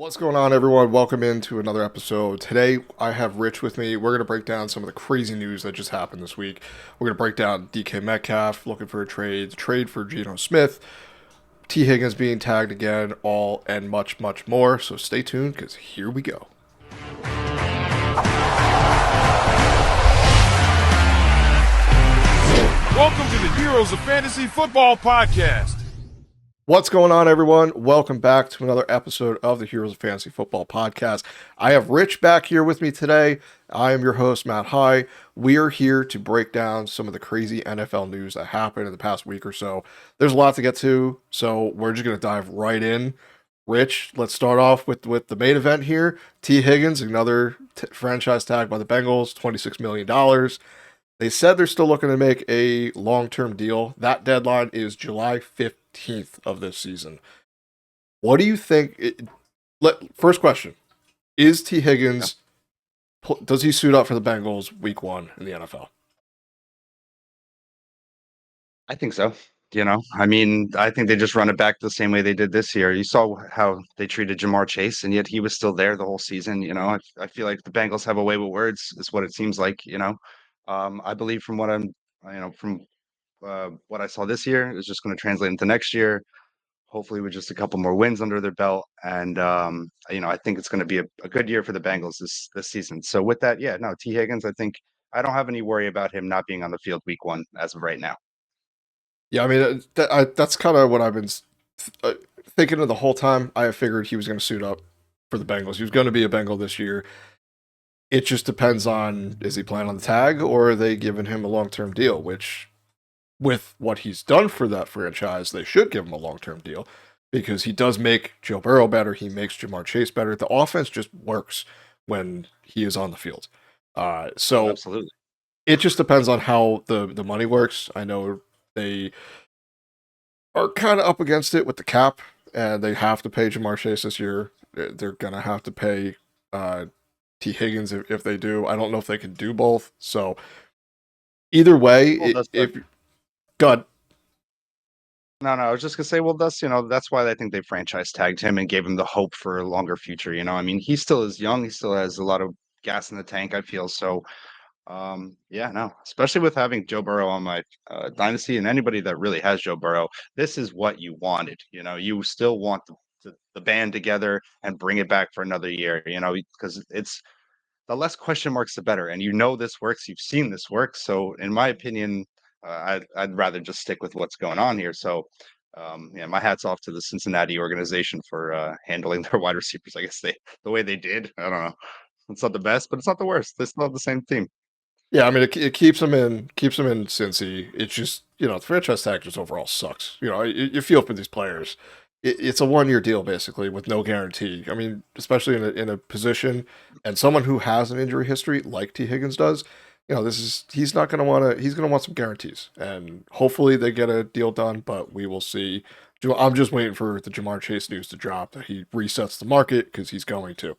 What's going on, everyone? Welcome into another episode. Today, I have Rich with me. We're going to break down some of the crazy news that just happened this week. We're going to break down DK Metcalf looking for a trade for Geno Smith, T. Higgins being tagged again, all and much, much more. So stay tuned because here we go. Welcome to the Heroes of Fantasy Football Podcast. What's going on, everyone? Welcome back to another episode of the Heroes of Fantasy Football Podcast. I have Rich back here with me today. I am your host, Matt High. We are here to break down some of the crazy NFL news that happened in the past week or so. There's a lot to get to, so we're just going to dive right in. Rich, let's start off with the main event here. T. Higgins, another franchise tag by the Bengals, $26 million. They said they're still looking to make a long-term deal. That deadline is July 15th of this season. What do you think? First question. Is T. Higgins, does he suit up for the Bengals week one in the NFL? I think so. I think they just run it back the same way they did this year. You saw how they treated Jamar Chase, and yet he was still there the whole season. I feel like the Bengals have a way with words, is what it seems like. I believe from what I saw this year is just going to translate into next year. Hopefully, with just a couple more wins under their belt, and I think it's going to be a good year for the Bengals this season. So with that, T. Higgins, I think I don't have any worry about him not being on the field week one as of right now. Yeah, I mean, that's kind of what I've been thinking of the whole time. I figured he was going to suit up for the Bengals. He was going to be a Bengal this year. It just depends on, is he playing on the tag or are they giving him a long-term deal, which with what he's done for that franchise, they should give him a long-term deal because he does make Joe Burrow better. He makes Jamar Chase better. The offense just works when he is on the field. So Absolutely. it just depends on how the money works. I know they are kind of up against it with the cap, and they have to pay Jamar Chase this year. They're going to have to pay T. Higgins if they do. I don't know if they can do both. So either way, God. No, I was just gonna say, well, that's why I think they franchise tagged him and gave him the hope for a longer future. I mean, he still is young. He still has a lot of gas in the tank, I feel. So, especially with having Joe Burrow on my Dynasty and anybody that really has Joe Burrow, this is what you wanted. You still want the band together and bring it back for another year, because it's the less question marks, the better. And this works. You've seen this work. So, in my opinion, I'd rather just stick with what's going on here. So, my hat's off to the Cincinnati organization for handling their wide receivers. I guess the way they did. I don't know. It's not the best, but it's not the worst. They still have the same team. Yeah, I mean, it keeps them in Cincy. It's just, the franchise tag just overall sucks. You feel for these players. It's a 1-year deal basically with no guarantee. I mean, especially in a position and someone who has an injury history like T. Higgins does. He's not going to he's going to want some guarantees, and hopefully they get a deal done, but we will see. I'm just waiting for the Jamar Chase news to drop that he resets the market because he's going to.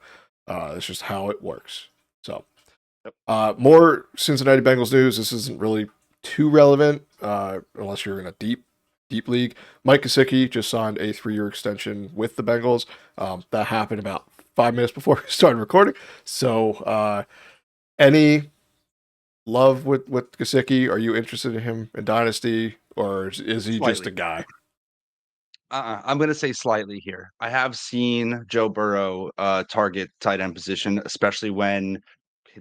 It's just how it works. So, more Cincinnati Bengals news. This isn't really too relevant unless you're in a deep league. Mike Gesicki just signed a 3-year extension with the Bengals. That happened about 5 minutes before we started recording. So, any love with Gesicki? Are you interested in him in Dynasty, or is he just a guy? I'm going to say slightly here. I have seen Joe Burrow target tight end position, especially when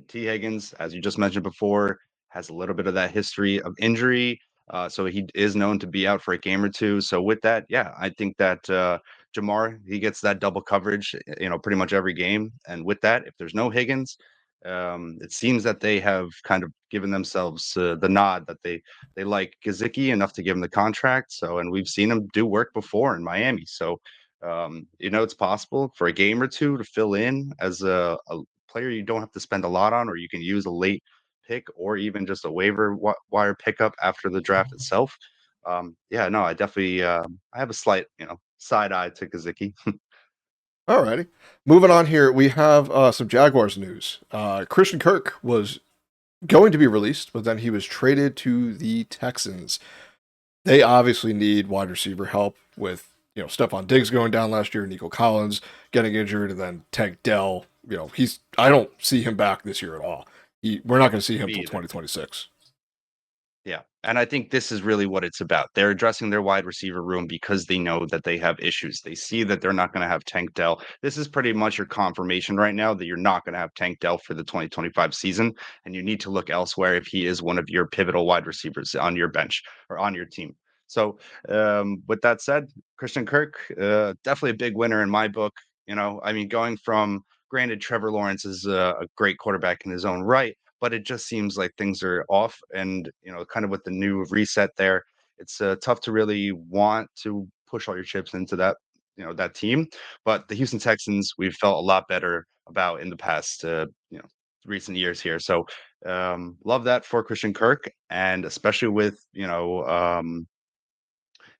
T. Higgins, as you just mentioned before, has a little bit of that history of injury. So he is known to be out for a game or two. So with that, I think that Jamar, he gets that double coverage, pretty much every game. And with that, if there's no Higgins, it seems that they have kind of given themselves the nod that they like Gesicki enough to give him the contract. So, and we've seen him do work before in Miami. So, it's possible for a game or two to fill in as a player you don't have to spend a lot on, or you can use a late pick or even just a waiver wire pickup after the draft itself. I definitely I have a slight side eye to Gesicki. Alrighty. Moving on here, we have some Jaguars news. Christian Kirk was going to be released, but then he was traded to the Texans. They obviously need wide receiver help with Stephon Diggs going down last year, Nico Collins getting injured, and then Tank Dell. I don't see him back this year at all. We're not going to see him Me till either. 2026. Yeah, and I think this is really what it's about. They're addressing their wide receiver room because they know that they have issues. They see that they're not going to have Tank Dell. This is pretty much your confirmation right now that you're not going to have Tank Dell for the 2025 season, and you need to look elsewhere if he is one of your pivotal wide receivers on your bench or on your team. So, with that said, Christian Kirk, definitely a big winner in my book. I mean, going from granted, Trevor Lawrence is a great quarterback in his own right, but it just seems like things are off. And, kind of with the new reset there, it's tough to really want to push all your chips into that team. But the Houston Texans, we've felt a lot better about in the past, recent years here. So, love that for Christian Kirk. And especially with,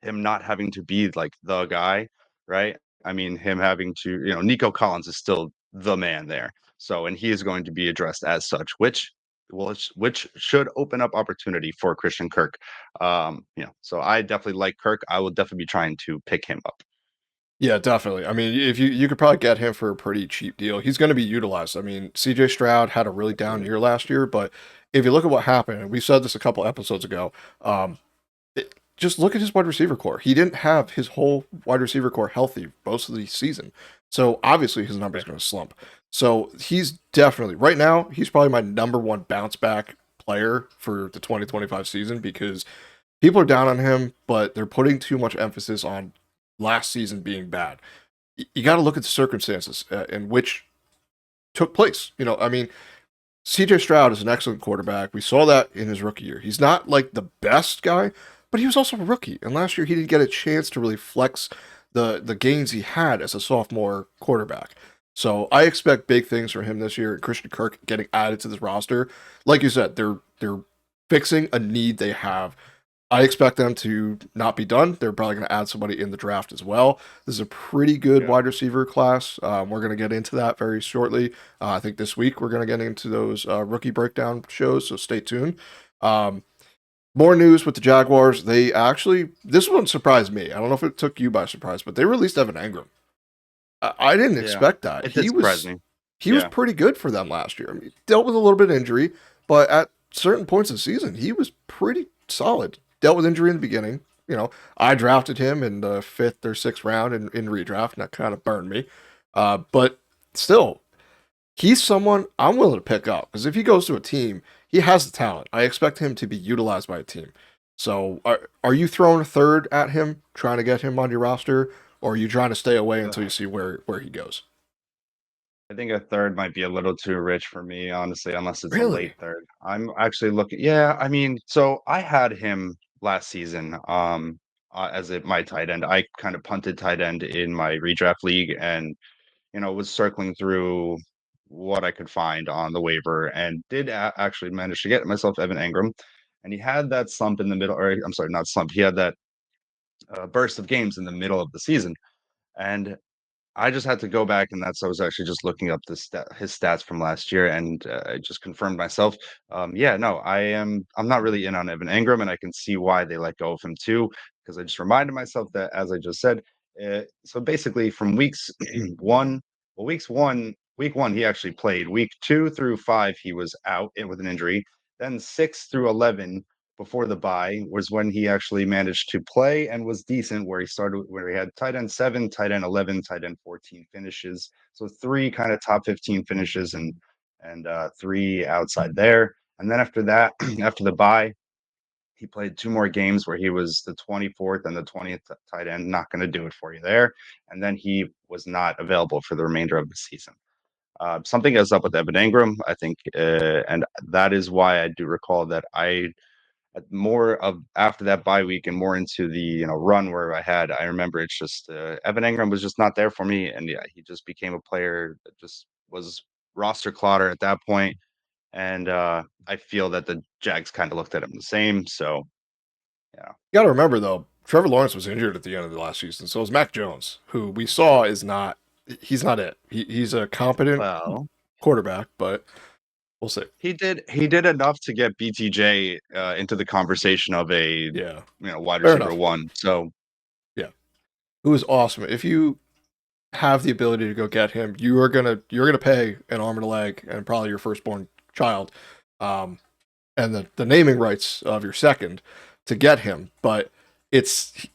him not having to be like the guy, right? I mean, him having to, Nico Collins is still the man there. So, and he is going to be addressed as such, which should open up opportunity for Christian Kirk. So I definitely like Kirk. I will definitely be trying to pick him up. Yeah, definitely. I mean, if you could probably get him for a pretty cheap deal. He's going to be utilized. I mean, CJ Stroud had a really down Absolutely. year last year, but if you look at what happened, and we said this a couple episodes ago, just look at his wide receiver core. He didn't have his whole wide receiver core healthy most of the season. So obviously his number is Right. going to slump. So he's definitely, right now, he's probably my number one bounce back player for the 2025 season because people are down on him, but they're putting too much emphasis on last season being bad. You got to look at the circumstances in which took place. I mean, CJ Stroud is an excellent quarterback. We saw that in his rookie year. He's not like the best guy, but he was also a rookie. And last year he didn't get a chance to really flex the gains he had as a sophomore quarterback. So I expect big things from him this year. Christian Kirk getting added to this roster. Like you said, they're fixing a need they have. I expect them to not be done. They're probably going to add somebody in the draft as well. This is a pretty good Yeah. wide receiver class. We're going to get into that very shortly. I think this week we're going to get into those rookie breakdown shows, so stay tuned. Um, More news with the Jaguars. This one surprised me. I don't know if it took you by surprise, but they released Evan Engram. I didn't Yeah. expect that. It did surprise me. He was Yeah. pretty good for them last year. I mean, he dealt with a little bit of injury, but at certain points of the season, he was pretty solid. Dealt with injury in the beginning. I drafted him in the 5th or 6th round in redraft, and that kind of burned me. But still, he's someone I'm willing to pick up because if he goes to a team, he has the talent. I expect him to be utilized by a team. So, are you throwing a third at him, trying to get him on your roster, or are you trying to stay away until you see where he goes? I think a third might be a little too rich for me, honestly, unless it's a late Really? third. I'm actually looking. Yeah, I mean, so I had him last season, as my tight end. I kind of punted tight end in my redraft league, and was circling through what I could find on the waiver, and did actually manage to get myself Evan Engram, and he had that slump in the middle, or I'm sorry, not slump. He had that burst of games in the middle of the season, and I just had to go back, and I was actually just looking up his stats from last year, and I just confirmed myself. Yeah, no, I'm not really in on Evan Engram, and I can see why they let go of him too, because I just reminded myself that, as I just said, so basically from weeks one, well, week one he actually played. Week 2 through 5 he was out with an injury. Then 6 through 11 before the bye was when he actually managed to play and was decent, where he had tight end 7, tight end 11, tight end 14 finishes. So three kind of top 15 finishes and three outside there. And then after that, after the bye, he played 2 more games where he was the 24th and the 20th tight end. Not going to do it for you there. And then he was not available for the remainder of the season. Something is up with Evan Engram, I think, and that is why I do recall that I more of after that bye week and more into the run where I remember it's just Evan Engram was just not there for me, and yeah, he just became a player that just was roster clotter at that point, and I feel that the Jags kind of looked at him the same. So yeah, You got to remember though, Trevor Lawrence was injured at the end of the last season, so was Mac Jones, who we saw is not. He's not it. He's a competent well, quarterback, but we'll see. he did enough to get BTJ into the conversation of a Yeah, wide fair receiver enough. one. So Yeah. who is awesome. If you have the ability to go get him, you're gonna pay an arm and a leg and probably your firstborn child, um, and the naming rights of your second to get him. But it's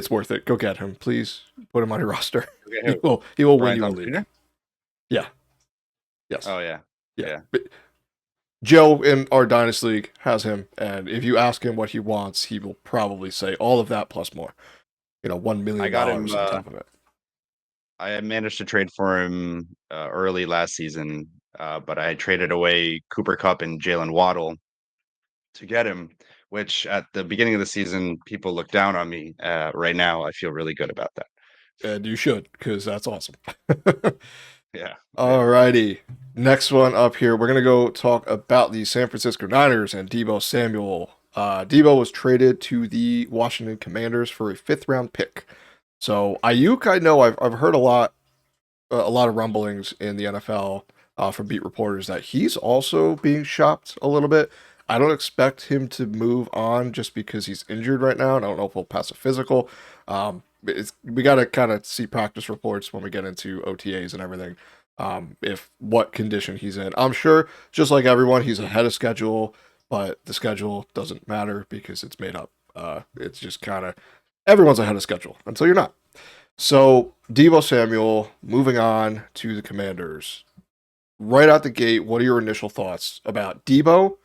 worth it. Go get him, please. Put him on your roster. Okay, He will win Brian you a Thompson league. Jr.? Yeah. Yes. Oh yeah, Yeah. yeah. But Joe in our Dynasty League has him, and if you ask him what he wants, he will probably say all of that plus more. $1 I million got him. on top of it. I managed to trade for him early last season, but I had traded away Cooper Kupp and Jalen Waddle to get him, which at the beginning of the season, people looked down on me. Right now, I feel really good about that. And you should, because that's awesome. Yeah. Yeah. Alrighty. Next one up here, we're gonna go talk about the San Francisco Niners and Deebo Samuel. Deebo was traded to the Washington Commanders for a 5th-round pick. So Ayuk, I know I've heard a lot of rumblings in the NFL from beat reporters that he's also being shopped a little bit. I don't expect him to move on just because he's injured right now, and I don't know if he'll pass a physical. We got to kind of see practice reports when we get into OTAs and everything. If what condition he's in, I'm sure, just like everyone, he's ahead of schedule, but the schedule doesn't matter because it's made up. It's just kind of everyone's ahead of schedule until you're not. So, Deebo Samuel, moving on to the Commanders. Right out the gate, what are your initial thoughts about Deebo,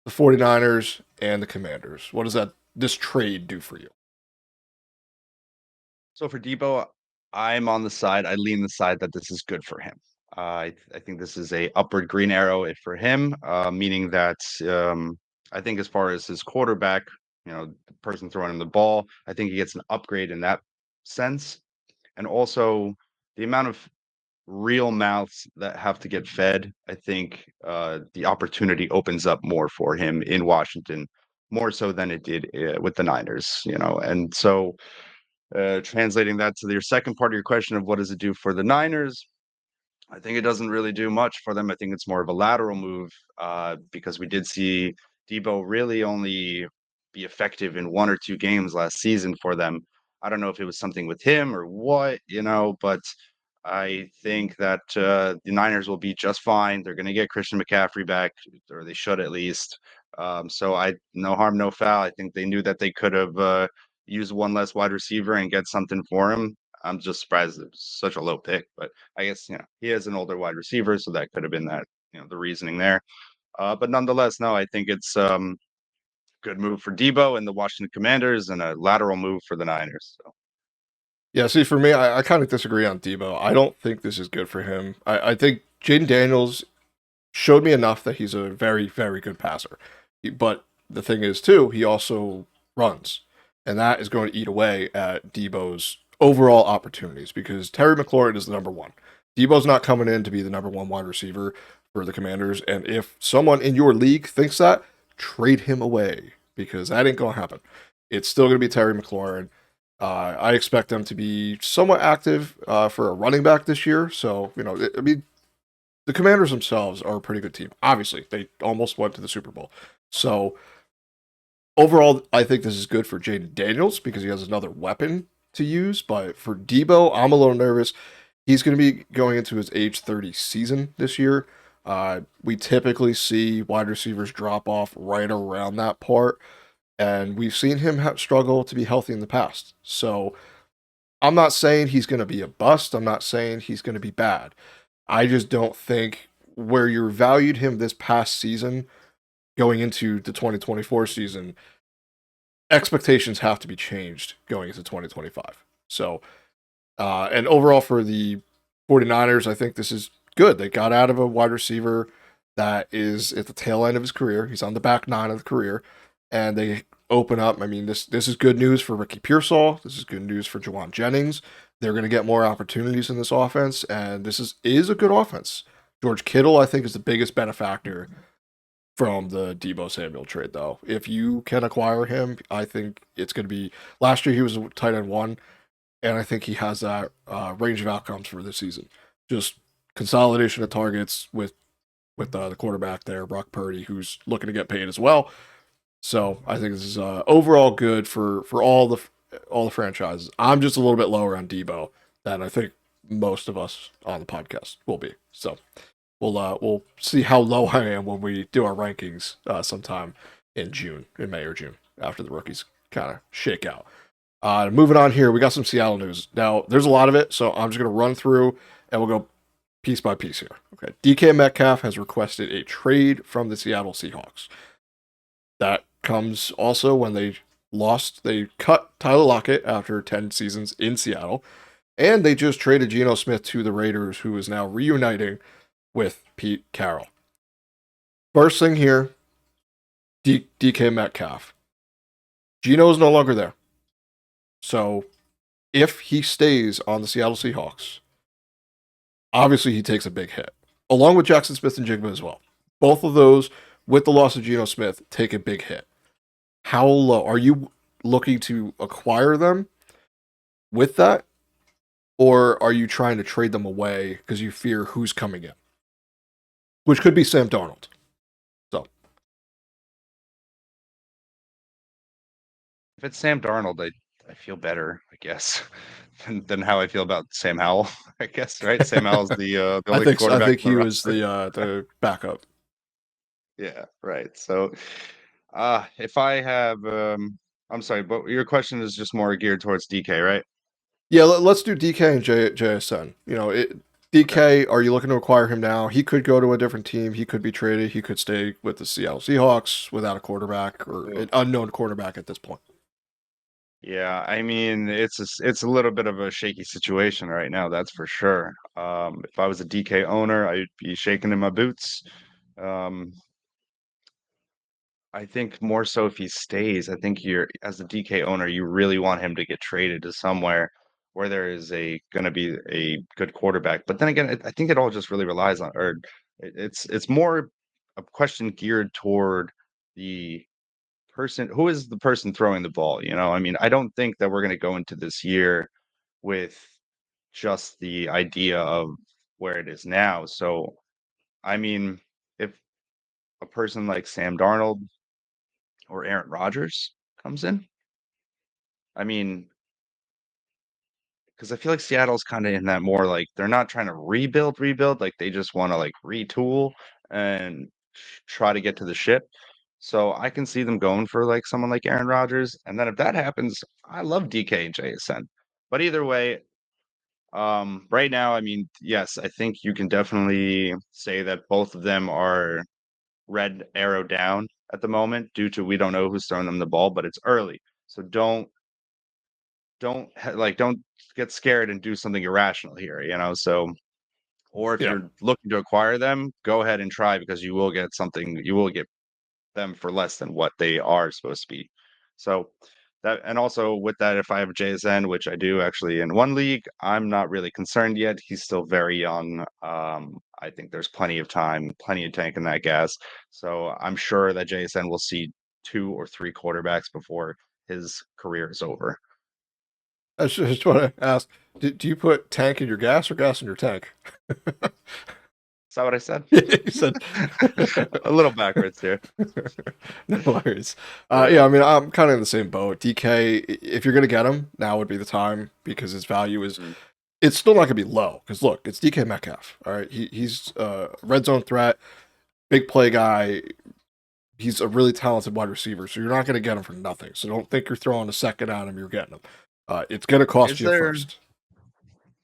the 49ers, and the Commanders? What does this trade do for you? So for Debo, I lean the side that this is good for him. I think this is a upward green arrow for him, meaning that I think as far as his quarterback, the person throwing him the ball, I think he gets an upgrade in that sense. And also the amount of real mouths that have to get fed, I think the opportunity opens up more for him in Washington, more so than it did with the Niners, And so translating that to your second part of your question of what does it do for the Niners, I think it doesn't really do much for them. I think it's more of a lateral move because we did see Debo really only be effective in 1 or 2 games last season for them. I don't know if it was something with him or what, but I think that the Niners will be just fine. They're going to get Christian McCaffrey back, or they should at least. So no harm, no foul. I think they knew that they could have used one less wide receiver and get something for him. I'm just surprised it was such a low pick, but I guess he has an older wide receiver, so that could have been that the reasoning there. But nonetheless, no, I think it's good move for Deebo and the Washington Commanders, and a lateral move for the Niners. So. Yeah, see, for me, I kind of disagree on Deebo. I don't think this is good for him. I think Jaden Daniels showed me enough that he's a very, very good passer. But the thing is, too, he also runs. And that is going to eat away at Deebo's overall opportunities because Terry McLaurin is the number one. Deebo's not coming in to be the number one wide receiver for the Commanders. And if someone in your league thinks that, trade him away because that ain't going to happen. It's still going to be Terry McLaurin. I expect them to be somewhat active for a running back this year. So, the Commanders themselves are a pretty good team. Obviously, they almost went to the Super Bowl. So, overall, I think this is good for Jaden Daniels because he has another weapon to use. But for Deebo, I'm a little nervous. He's going to be going into his age 30 season this year. We typically see wide receivers drop off right around that part. And we've seen him struggle to be healthy in the past. So I'm not saying he's going to be a bust. I'm not saying he's going to be bad. I just don't think where you valued him this past season going into the 2024 season, expectations have to be changed going into 2025. So, and overall for the 49ers, I think this is good. They got out of a wide receiver that is at the tail end of his career. He's on the back nine of the career. And they open up. I mean, this is good news for Ricky Pearsall. This is good news for Jawan Jennings. They're going to get more opportunities in this offense, and this is a good offense. George Kittle, I think, is the biggest benefactor from the Deebo Samuel trade, though. If you can acquire him, I think it's going to be. Last year he was a tight end one, and I think he has that range of outcomes for this season. Just consolidation of targets with the quarterback there, Brock Purdy, who's looking to get paid as well. So I think this is overall good for all all the franchises. I'm just a little bit lower on Deebo than I think most of us on the podcast will be. So we'll see how low I am when we do our rankings sometime in May or June, after the rookies kind of shake out. Moving on here, we got some Seattle news. Now, there's a lot of it, so I'm just going to run through and we'll go piece by piece here. Okay, DK Metcalf has requested a trade from the Seattle Seahawks. That comes also when they cut Tyler Lockett after 10 seasons in Seattle, and they just traded Geno Smith to the Raiders, who is now reuniting with Pete Carroll. First thing here, DK Metcalf. Geno is no longer there. So if he stays on the Seattle Seahawks, obviously he takes a big hit, along with Jackson Smith and Jigba as well. Both of those, with the loss of Geno Smith, take a big hit. How low are you looking to acquire them with that? Or are you trying to trade them away because you fear who's coming in? Which could be Sam Darnold. So If it's Sam Darnold, I feel better, I guess, than how I feel about Sam Howell. I guess, right? Sam Howell's the only I quarterback. think he was the backup. Yeah, right. So, if I have, I'm sorry, but your question is just more geared towards DK, right? Yeah, let's do DK and JSN. DK, are you looking to acquire him now? He could go to a different team. He could be traded. He could stay with the Seattle Seahawks without a quarterback or an unknown quarterback at this point. Yeah, I mean, it's a little bit of a shaky situation right now, that's for sure. If I was a DK owner, I'd be shaking in my boots. Um, I think more so if he stays, I think as a DK owner, you really want him to get traded to somewhere where there is gonna be a good quarterback. But then again, I think it all just really relies on, or it's more a question geared toward the who is the person throwing the ball, you know? I mean, I don't think that we're gonna go into this year with just the idea of where it is now. So, I mean, if a person like Sam Darnold or Aaron Rodgers comes in, I mean, because I feel like Seattle's kind of in that more like they're not trying to rebuild, like they just want to like retool and try to get to the ship. So I can see them going for like someone like Aaron Rodgers, and then if that happens, I love DK and JSN. But either way, right now, I mean, yes, I think you can definitely say that both of them are red arrow down at the moment due to we don't know who's throwing them the ball, but it's early. So don't get scared and do something irrational here, you know? So or if Yeah. you're looking to acquire them, go ahead and try because you will get them for less than what they are supposed to be. So that and also with that, if I have JSN, which I do actually in one league, I'm not really concerned yet. He's still very young. I think there's plenty of time, plenty of tank in that gas. So I'm sure that JSN will see 2 or 3 quarterbacks before his career is over. I just want to ask, do you put tank in your gas or gas in your tank? Is that what I said? You said A little backwards here. no worries. Yeah, I mean, I'm kind of in the same boat. DK, if you're gonna get him, now would be the time because his value is. Mm. It's still not gonna be low because look, it's DK Metcalf. All right, he's a red zone threat, big play guy. He's a really talented wide receiver, so you're not gonna get him for nothing. So don't think you're throwing a second at him. You're getting him. It's gonna cost Is you there first.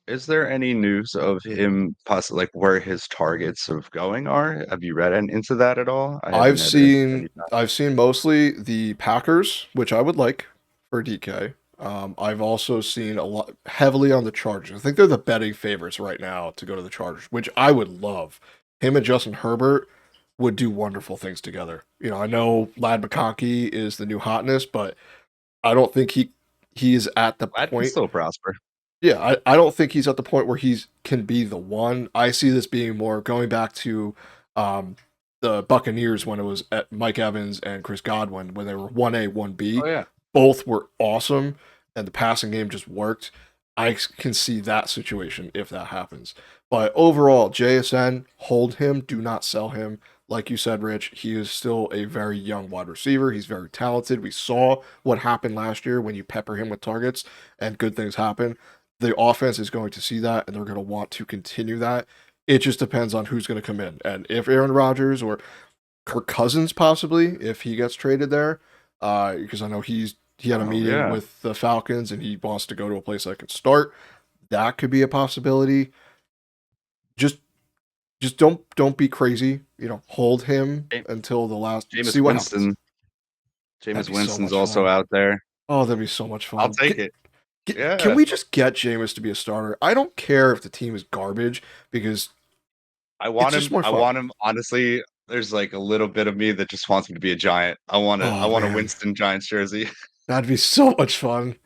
is there any news of him possibly like where his targets of going are? Have you read into that at all? I haven't had any time. I've seen mostly the Packers, which I would like for DK. I've also seen a lot heavily on the Chargers. I think they're the betting favorites right now to go to the Chargers, which I would love. Him and Justin Herbert would do wonderful things together. I know Lad McConkey is the new hotness, but I don't think he is at the I can point. still prosper. Yeah, I don't think he's at the point where he can be the one. I see this being more going back to um, the Buccaneers when it was at Mike Evans and Chris Godwin when they were 1A, 1B. Oh yeah. Both were awesome, and the passing game just worked. I can see that situation if that happens. But overall, JSN, hold him, do not sell him. like you said, Rich, he is still a very young wide receiver. He's very talented. We saw what happened last year when you pepper him with targets and good things happen. The offense is going to see that and they're going to want to continue that. It just depends on who's going to come in. And if Aaron Rodgers or Kirk Cousins possibly, if he gets traded there, because I know he had a Oh, meeting yeah. with the Falcons and he wants to go to a place that can start. That could be a possibility. Just don't be crazy. Hold him Ja- until the last. Jameis See what happens. Winston. That'd Jameis be so Winston's much also fun. out there. Oh, that'd be so much I'll fun. take it. Can Yeah. we just get Jameis to be a starter? I don't care if the team is garbage because I it's want just him. more I fun. want him. Honestly, there's like a little bit of me that just wants him to be a Giant. I want to. I Oh want a man, Winston Giants jersey. that'd be so much fun.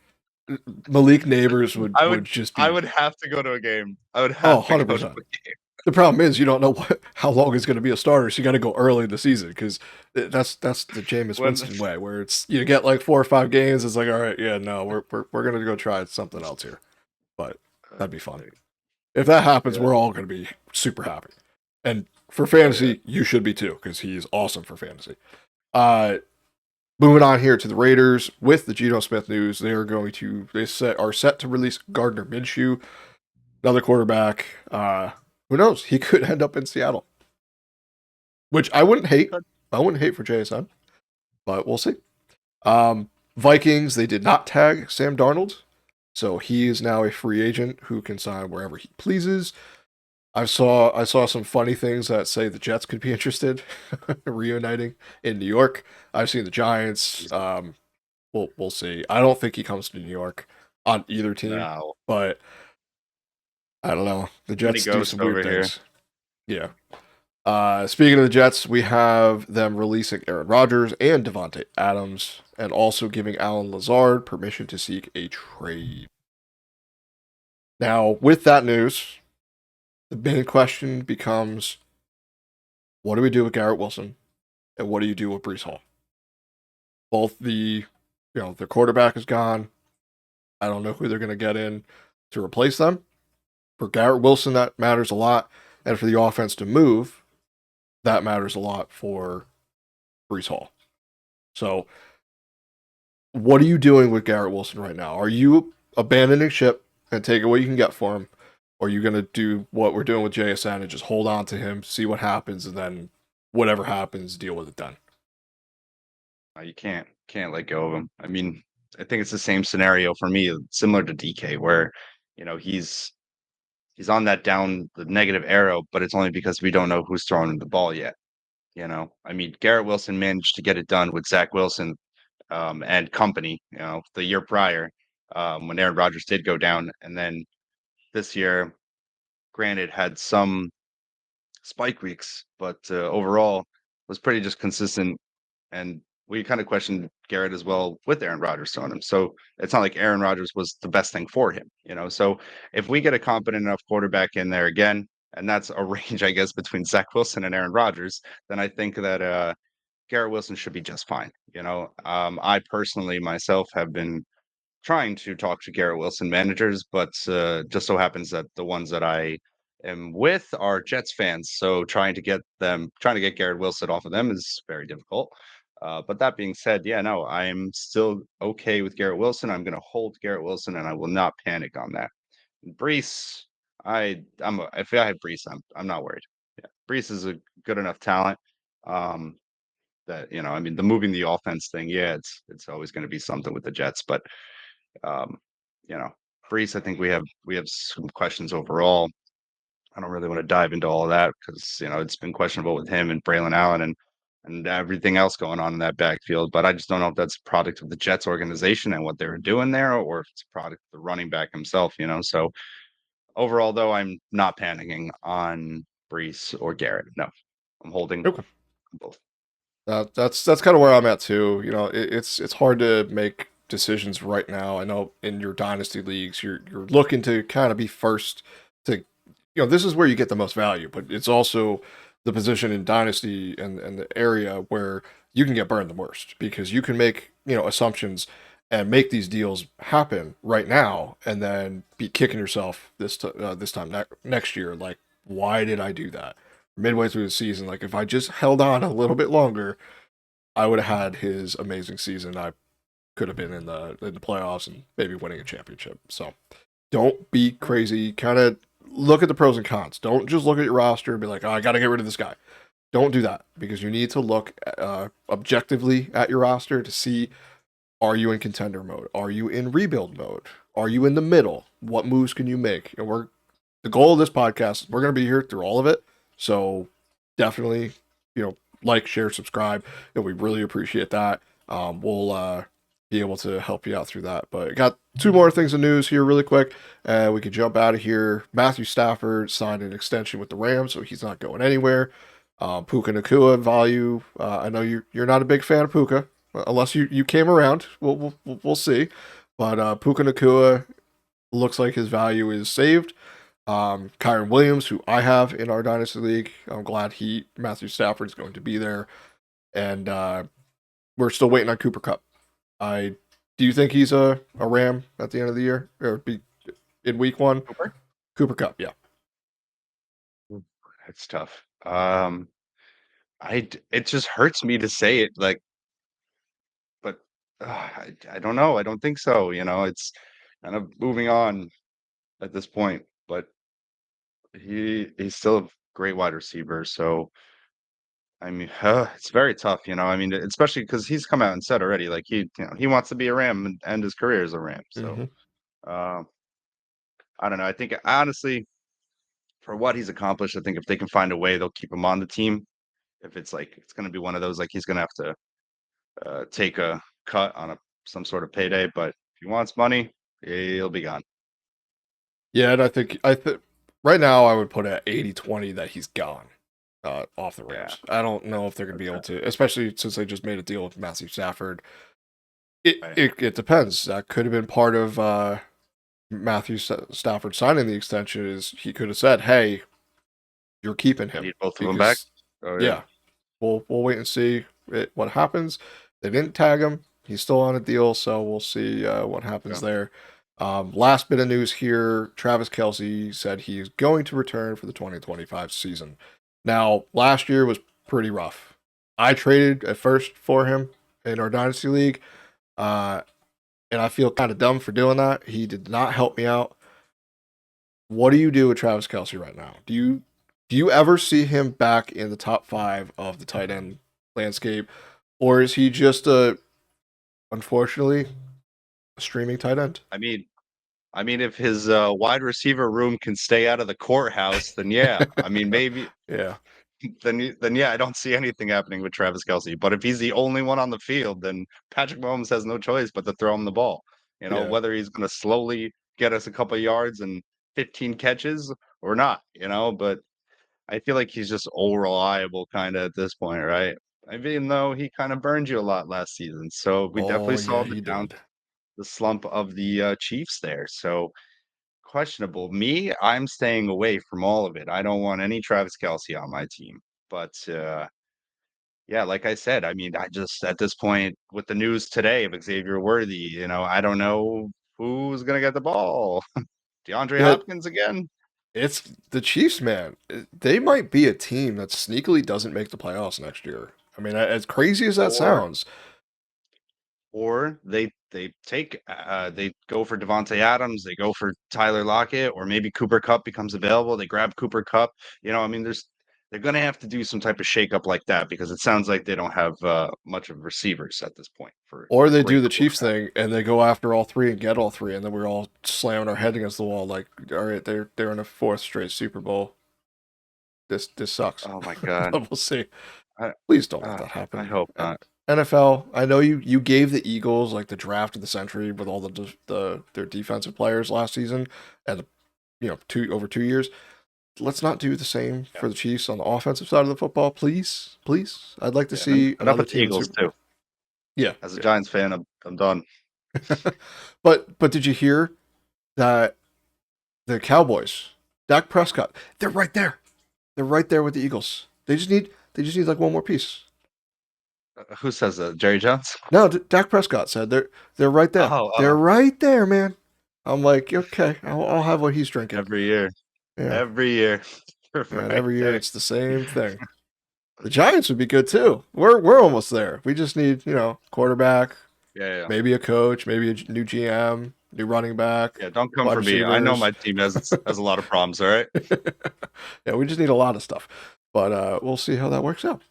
Malik Neighbors would I would would. just I be would have to go to a game. I would oh have to go to 100%. a game. The problem is you don't know how long he's going to be a starter, so you got to go early in the season because that's the Jameis When Winston way, where it's you get like 4 or 5 games, it's like all right, yeah, no, we're going to go try something else here, but that'd be fun. If that happens, yeah. we're all going to be super happy, and for Oh yeah. fantasy, you should be too because he's awesome for fantasy. Uh, Moving on here to the Raiders with the Geno Smith news, are set to release Gardner Minshew, another quarterback. Who knows? He could end up in Seattle, which I wouldn't hate. I wouldn't hate for JSN, but we'll see. Vikings, they did not tag Sam Darnold, so he is now a free agent who can sign wherever he pleases. I saw some funny things that say the Jets could be interested reuniting in New York. I've seen the Giants. We'll see. I don't think he comes to New York on either team, No. but I don't know. The Too many Jets do ghosts some over weird here. things. Yeah. Speaking of the Jets, we have them releasing Aaron Rodgers and Devontae Adams, and also giving Alan Lazard permission to seek a trade. Now, with that news, the main question becomes: what do we do with Garrett Wilson, and what do you do with Brees Hall? Both the quarterback is gone. I don't know who they're going to get in to replace them. For Garrett Wilson, that matters a lot, and for the offense to move, that matters a lot for Brees Hall. So, what are you doing with Garrett Wilson right now? Are you abandoning ship and taking what you can get for him? Or are you going to do what we're doing with JSN and just hold on to him, see what happens, and then whatever happens, deal with it then? You can't let go of him. I mean, I think it's the same scenario for me, similar to DK, where he's on that down the negative arrow, but it's only because we don't know who's throwing him the ball yet. I mean, Garrett Wilson managed to get it done with Zach Wilson and company. The year prior when Aaron Rodgers did go down, and then this year, granted, had some spike weeks, but overall was pretty just consistent. And we kind of questioned Garrett as well with Aaron Rodgers on him. So it's not like Aaron Rodgers was the best thing for him. So if we get a competent enough quarterback in there again, and that's a range, I guess, between Zach Wilson and Aaron Rodgers, then I think that Garrett Wilson should be just fine. I personally myself have been trying to talk to Garrett Wilson managers, but just so happens that the ones that I am with are Jets fans. So trying to get Garrett Wilson off of them is very difficult. But that being said, yeah, no, I'm still okay with Garrett Wilson. I'm going to hold Garrett Wilson, and I will not panic on that. Brees, if I had Brees, I'm not worried. Yeah, Brees is a good enough talent. Um, that I mean, the moving the offense thing, yeah, it's always going to be something with the Jets, but um, you know, Brees, I think we have some questions overall. I don't really want to dive into all of that because it's been questionable with him and Braylon Allen and everything else going on in that backfield. But I just don't know if that's a product of the Jets organization and what they were doing there, or if it's a product of the running back himself. So overall, though, I'm not panicking on Brees or Garrett. No, I'm holding Okay. both. That's kind of where I'm at too. It's hard to make decisions right now. I know in your dynasty leagues, you're looking to kind of be first to, this is where you get the most value, but it's also the position in dynasty and the area where you can get burned the worst because you can make assumptions and make these deals happen right now and then be kicking yourself this time next year like why did I do that, midway through the season. Like if I just held on a little bit longer, I would have had his amazing season. I could have been in the playoffs and maybe winning a championship. So don't be crazy. Kind of look at the pros and cons. Don't just look at your roster and be like, oh, I got to get rid of this guy. Don't do that because you need to look objectively at your roster to see, are you in contender mode? Are you in rebuild mode? Are you in the middle? What moves can you make? And the goal of this podcast is we're going to be here through all of it. So definitely, like, share, subscribe, and we really appreciate that. We'll be able to help you out through that. But got two more things of news here really quick. We could jump out of here. Matthew Stafford signed an extension with the Rams, so he's not going anywhere. Puka Nacua value. I know you're not a big fan of Puka, unless you came around. We'll see. But Puka Nacua looks like his value is saved. Kyron Williams, who I have in our Dynasty League, I'm glad Matthew Stafford is going to be there. And we're still waiting on Cooper Kupp. Do you think he's a Ram at the end of the year? Or be in week 1? Cooper Kupp, yeah. That's tough. It just hurts me to say it, like, but I don't know. I don't think so. It's kind of moving on at this point, but he's still a great wide receiver. So I mean, it's very tough. I mean, especially because he's come out and said already, like he wants to be a Ram and end his career as a Ram. So I don't know. I think honestly, for what he's accomplished, I think if they can find a way, they'll keep him on the team. If it's going to be one of those, like he's going to have to take a cut on some sort of payday, but if he wants money, he'll be gone. Yeah, and I think right now I would put it at 80-20 that he's gone off the Rams. Yeah. I don't know if they're going to be able to, especially since they just made a deal with Matthew Stafford. It depends. That could have been part of Matthew Stafford signing the extension. Is he could have said, "Hey, you're keeping him." Need both of them back. Oh, yeah. We'll wait and see what happens. They didn't tag him. He's still on a deal, so we'll see what happens there. Last bit of news here. Travis Kelce said he's going to return for the 2025 season. Now, last year was pretty rough. I traded at first for him in our Dynasty League, and I feel kind of dumb for doing that. He did not help me out. What do you do with Travis Kelce right now? Do you ever see him back in the top 5 of the tight end landscape, or is he just unfortunately, a streaming tight end? I mean, if his wide receiver room can stay out of the courthouse, then yeah. I mean, maybe. Yeah. Then yeah, I don't see anything happening with Travis Kelce. But if he's the only one on the field, then Patrick Mahomes has no choice but to throw him the ball. Whether he's going to slowly get us a couple of yards and 15 catches or not. But I feel like he's just all reliable kind of at this point, right? Even though he kind of burned you a lot last season, so we definitely saw the slump of the Chiefs there. So questionable. Me, I'm staying away from all of it. I don't want any Travis Kelce on my team. But yeah, like I said, I mean, I just at this point with the news today of Xavier Worthy, I don't know who's gonna get the ball. DeAndre Hopkins again. It's the Chiefs, man. They might be a team that sneakily doesn't make the playoffs next year. I mean, as crazy as that sounds. Or they take they go for Devontae Adams, they go for Tyler Lockett, or maybe Cooper Kupp becomes available. They grab Cooper Kupp. I mean, they're going to have to do some type of shakeup like that because it sounds like they don't have much of receivers at this point. Or they do the Chiefs thing and they go after all 3 and get all 3, and then we're all slamming our head against the wall like, all right, they're in a 4th straight Super Bowl. This sucks. Oh my god. We'll see. Please don't let that happen. I hope not. NFL, I know you gave the Eagles like the draft of the century with all their defensive players last season and over 2 years. Let's not do the same for the Chiefs on the offensive side of the football, please. I'd like to see another team. Eagles too. Yeah. As a Giants fan, I'm done. But did you hear that the Cowboys, Dak Prescott, they're right there. They're right there with the Eagles. They just need like one more piece. Who says that? Jerry Jones? No, Dak Prescott said they're right there. They're right there, man. I'm like, okay, I'll have what he's drinking every year. Yeah. Every year. And Right every year there. it's the same thing. The Giants would be good too. We're almost there. We just need, quarterback, Yeah. maybe a coach, maybe a new GM, new running back, Yeah, don't come wide for me. I know receivers. my team has a lot of problems, all right? Yeah, we just need a lot of stuff. But we'll see how that works out.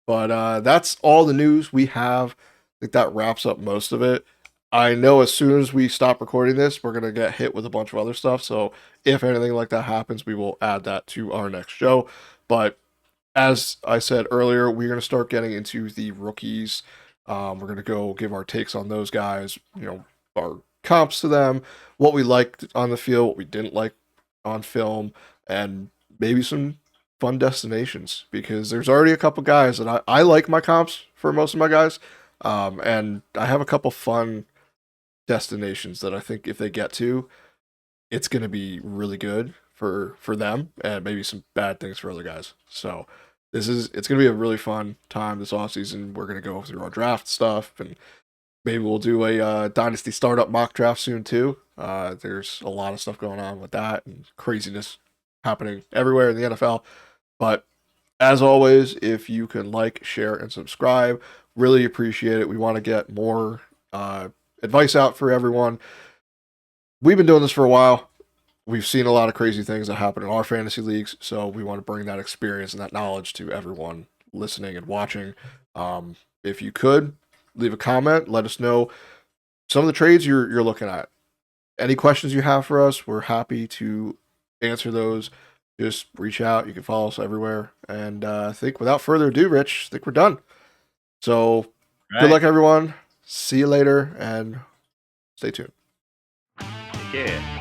But that's all the news we have. I think that wraps up most of it. I know as soon as we stop recording this, we're gonna get hit with a bunch of other stuff. So if anything like that happens, we will add that to our next show. But as I said earlier, we're gonna start getting into the rookies. We're gonna go give our takes on those guys. Our comps to them, what we liked on the field, what we didn't like on film, and maybe some fun destinations because there's already a couple guys that I like my comps for most of my guys. And I have a couple fun destinations that I think if they get to, it's going to be really good for them and maybe some bad things for other guys. So it's going to be a really fun time this offseason. We're going to go through our draft stuff and maybe we'll do a Dynasty startup mock draft soon too. There's a lot of stuff going on with that and craziness happening everywhere in the NFL. But as always, if you can like, share, and subscribe, really appreciate it. We want to get more advice out for everyone. We've been doing this for a while. We've seen a lot of crazy things that happen in our fantasy leagues, so we want to bring that experience and that knowledge to everyone listening and watching. If you could, leave a comment. Let us know some of the trades you're looking at. Any questions you have for us, we're happy to answer those. Just reach out. You can follow us everywhere. And I think without further ado, Rich, I think we're done. So good luck, everyone. See you later, and stay tuned. Take care.